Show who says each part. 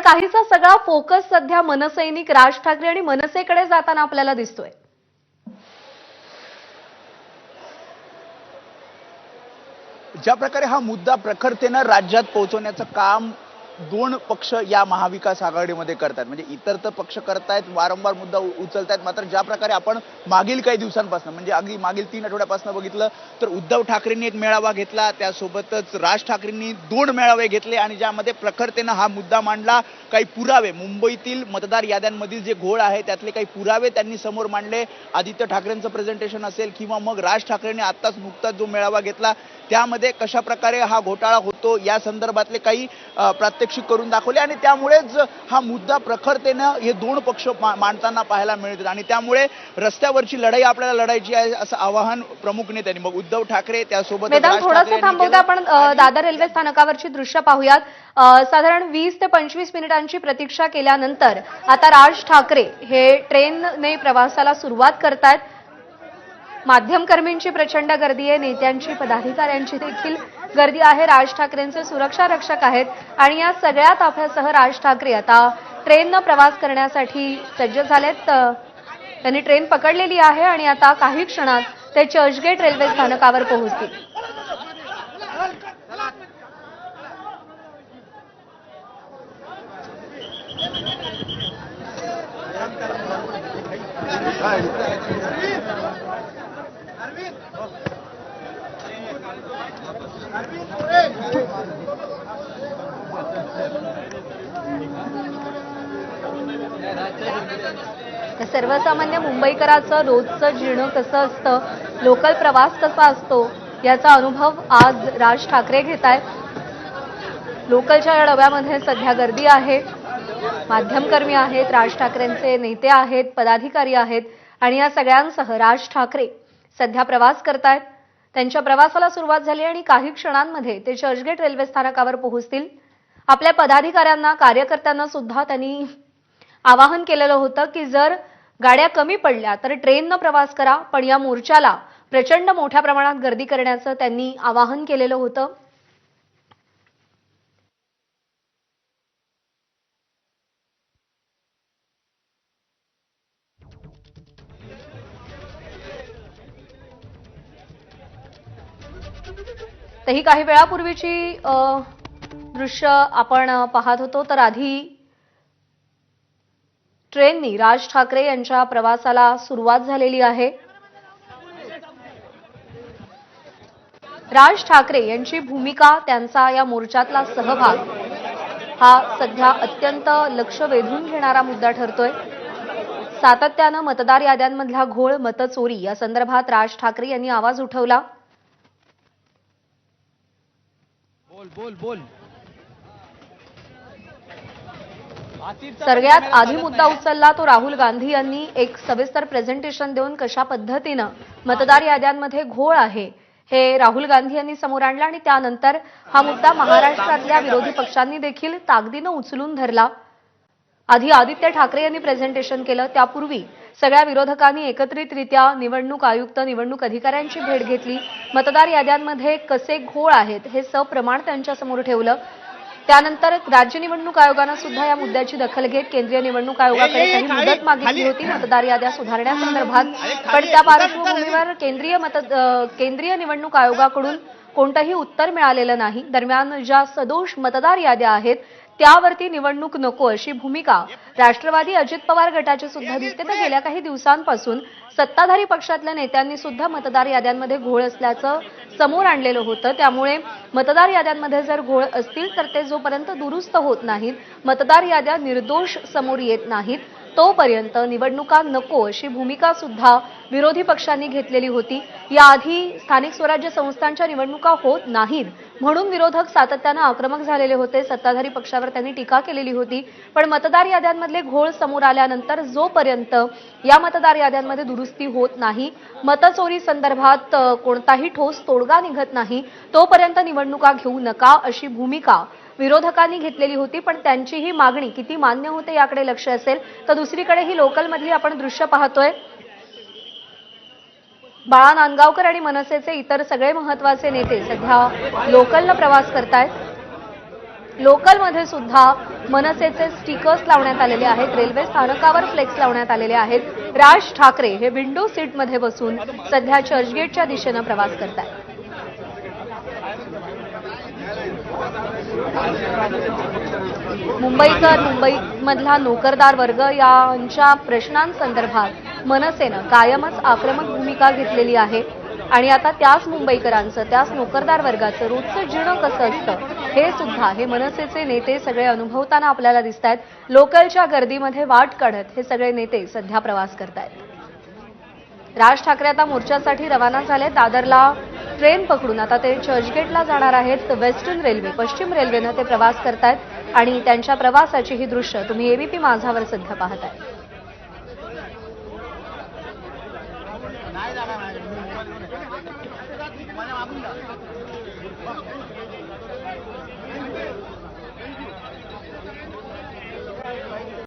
Speaker 1: काहीसा सगळा फोकस सध्या मनसैनिक राज ठाकरे आणि मनसेकडे जाताना आपल्याला दिसतोय।
Speaker 2: ज्या प्रकारे हा मुद्दा प्रखरतेने राज्यात पोहोचवण्याचं काम दोन पक्ष या महाविकास आघाडीमध्ये करतात, म्हणजे इतर तर पक्ष करतायत, वारंवार मुद्दा उचलतायत, मात्र ज्या प्रकारे आपण मागील काही दिवसांपासून म्हणजे अगदी मागील 3 आठवड्यापासून बघितलं तर उद्धव ठाकरेंनी एक मेळावा घेतला, त्यासोबतच राज ठाकरेंनी 2 मेळावे घेतले आणि ज्यामध्ये प्रखरतेने हा मुद्दा मांडला। काही पुरावे, मुंबईतील मतदार याद्यांमधील जे घोळ आहे त्यातले काही पुरावे त्यांनी समोर मांडले। आदित्य ठाकरेंचं प्रेझेंटेशन असेल किंवा मग राज ठाकरेंनी आत्ताच नुकताच जो मेळावा घेतला त्यामध्ये कशा प्रकारे हा घोटाळा होतो या संदर्भातले काही प्रात्यक्षिक करून दाखवले आणि त्यामुळेच हा मुद्दा प्रखरतेनं हे दोन पक्ष मांडताना पाहायला मिळतात आणि त्यामुळे रस्त्यावरची लढाई आपल्याला लढायची आहे असं आवाहन प्रमुख नेत्यांनी, मग उद्धव ठाकरे त्यासोबत
Speaker 1: थोडंसं थांबवता आपण दादर रेल्वे स्थानकावरची दृश्य पाहूयात। साधारण 20 ते 25 मिनिटांची प्रतीक्षा केल्यानंतर आता राज ठाकरे हे ट्रेनने प्रवासाला सुरुवात करतायत। माध्यमकर्मींची प्रचंड गर्दी आहे, नेत्यांची पदाधिकाऱ्यांची देखील गर्दी आहे, राज ठाकरेंचे सुरक्षा रक्षक आहेत आणि या सगळ्या ताफ्यासह राज ठाकरे आता ट्रेनने प्रवास करण्यासाठी सज्ज झालेत। त्यांनी ट्रेन पकडलेली आहे आणि आता काही क्षणात ते चर्चगेट रेल्वे स्थानकावर पोहोचतील। सर्वसामान्य मुंबईकरांचं रोजचं जीणं कसं असतं, लोकल प्रवास कसा असतो याचा अनुभव आज राज ठाकरे घेतायत। लोकलच्या या डब्यामध्ये सध्या गर्दी आहे, माध्यमकर्मी आहेत, राज ठाकरेंचे नेते आहेत, पदाधिकारी आहेत आणि या सगळ्यांसह राज ठाकरे सध्या प्रवास करतायत। त्यांच्या प्रवासाला सुरुवात झाली आणि काही क्षणांमध्ये ते चर्चगेट रेल्वे स्थानकावर पोहोचतील। आपल्या पदाधिकाऱ्यांना, कार्यकर्त्यांना सुद्धा त्यांनी आवाहन केलेलं होतं की जर गाड्या कमी पडल्या तर ट्रेनने प्रवास करा, पण या मोर्चाला प्रचंड मोठ्या प्रमाणात गर्दी करण्याचं त्यांनी आवाहन केलेलं होतं। तही काही वेळापूर्वीची दृश्य आपण पाहत होतो, तर आधी ट्रेननी राज ठाकरे यांच्या प्रवासाला सुरुवात झालेली आहे। राज ठाकरे यांची भूमिका, त्यांचा या मोर्चातला सहभाग हा सध्या अत्यंत लक्ष वेधून घेणारा मुद्दा ठरतोय। सातत्यानं मतदार याद्यांमधला घोळ, मतचोरी या संदर्भात राज ठाकरे यांनी आवाज उठवला। सगळ्यात आधी मुद्दा उचलला तो राहुल गांधी यांनी एक सविस्तर प्रेझेंटेशन देऊन कशा पद्धतीनं मतदार याद्यांमध्ये घोळ आहे हे राहुल गांधी यांनी समोर आणलं आणि त्यानंतर हा मुद्दा महाराष्ट्रातल्या विरोधी पक्षांनी देखील ताकदीनं उचलून धरला। आधी आदित्य ठाकरे यांनी प्रेझेंटेशन केलं, त्यापूर्वी सगळ्या विरोधकांनी एकत्रितरित्या निवडणूक आयुक्त, निवडणूक अधिकाऱ्यांची भेट घेतली, मतदार याद्यांमध्ये कसे घोळ आहेत हे सप्रमाण त्यांच्यासमोर ठेवलं। त्यानंतर राज्य निवडणूक आयोगाने सुद्धा या मुद्द्याची दखल घेत केंद्रीय निवडणूक आयोगाकडे काही मुदत मागितली होती मतदार याद्या सुधारण्यासंदर्भात, पण त्या पार्श्वभूमीवर केंद्रीय निवडणूक आयोगाकडून कोणतंही उत्तर मिळालेलं नाही। दरम्यान ज्या सदोष मतदार याद्या आहेत त्यावरती निवडणूक नको अशी भूमिका राष्ट्रवादी अजित पवार गटाची सुद्धा दिसते। तर गेल्या काही दिवसांपासून सत्ताधारी पक्षातल्या नेत्यांनी सुद्धा मतदार याद्यांमध्ये घोळ असल्याचं समोर आणलेलं होतं, त्यामुळे मतदार याद्यांमध्ये जर घोळ असतील तर ते जोपर्यंत दुरुस्त होत नाहीत, मतदार याद्या निर्दोष समोर येत नाहीत, तोपर्यंत निवडणुका नको अशी भूमिका सुद्धा विरोधी पक्षांनी घेतलेली होती। याआधी स्थानिक स्वराज्य संस्थांच्या निवडणुका होत नाहीत म्हणून विरोधक सातत्यानं आक्रमक झालेले होते, सत्ताधारी पक्षावर त्यांनी टीका केलेली होती, पण मतदार याद्यांमधले घोळ समोर आल्यानंतर जोपर्यंत या मतदार याद्यांमध्ये दुरुस्ती होत नाही, मतचोरी संदर्भात कोणताही ठोस तोडगा निघत नाही, तोपर्यंत निवडणुका घेऊ नका अशी भूमिका विरोधकांनी घेतलेली होती। पण त्यांची ही मागणी किती मान्य होते याकडे लक्ष असेल तर दुसरीकडे ही लोकलमधली आपण दृश्य पाहतोय। बाळा नांदगावकर आणि मनसेचे इतर सगळे महत्त्वाचे नेते सध्या लोकलने प्रवास करतायत। लोकलमध्ये सुद्धा मनसेचे स्टिकर्स लावण्यात आलेले आहेत. रेल्वे स्थानकावर फ्लेक्स लावण्यात आलेले आहेत. राज ठाकरे हे विंडो सीटमध्ये बसून सध्या चर्चगेटच्या दिशेनं प्रवास करतायत. मुंबईमधला नोकरदार वर्ग यांच्या प्रश्नांसंदर्भात मनसेनं कायमच आक्रमक भूमिका घेतलेली आहे आणि आता त्याच मुंबईकरांचं, त्याच नोकरदार वर्गाचं रोजचं जीणं कसं असतं हे सुद्धा हे मनसेचे नेते सगळे अनुभवताना आपल्याला दिसत आहेत. लोकलच्या गर्दीमध्ये वाट काढत हे सगळे नेते सध्या प्रवास करतायत. राज ठाकरे आता मोर्चासाठी रवाना झाले. दादरला ट्रेन पकडून आता ते चर्चगेटला जाणार आहेत. वेस्टर्न रेल्वे, पश्चिम रेल्वेनं ते प्रवास करतायत आणि त्यांच्या प्रवासाची ही दृश्य तुम्ही एबीपी माझावर सध्या पाहताय.